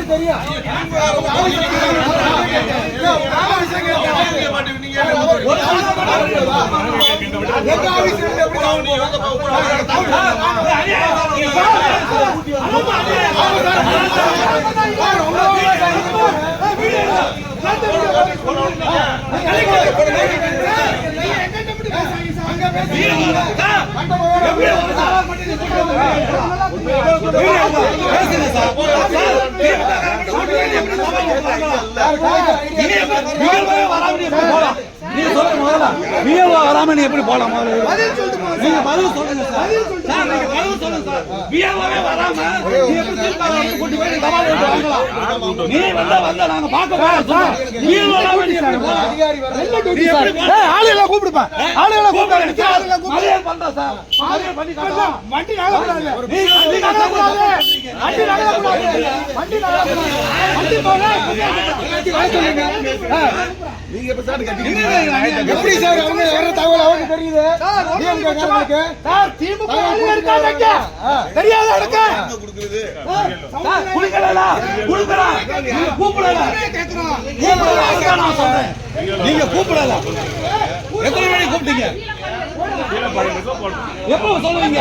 தெரியும். வராம நீ எப்படி போலாம்? நீங்க பதில் சொல்லுங்க சார். நீ வந்தா நாங்க பார்க்க ஆளுகளை கூப்பிடுப்பா. ஆளுகளை கூப்பிடுறேன் சார். வண்டி எப்படி சார் அவங்க வர தகவல் அவருக்கு தெரியுது? தெரியாத இடக்க நீங்க கூப்பிடல. எத்தனை மணிக்கு கூப்பிட்டீங்க? எப்போ சொல்லுவீங்க?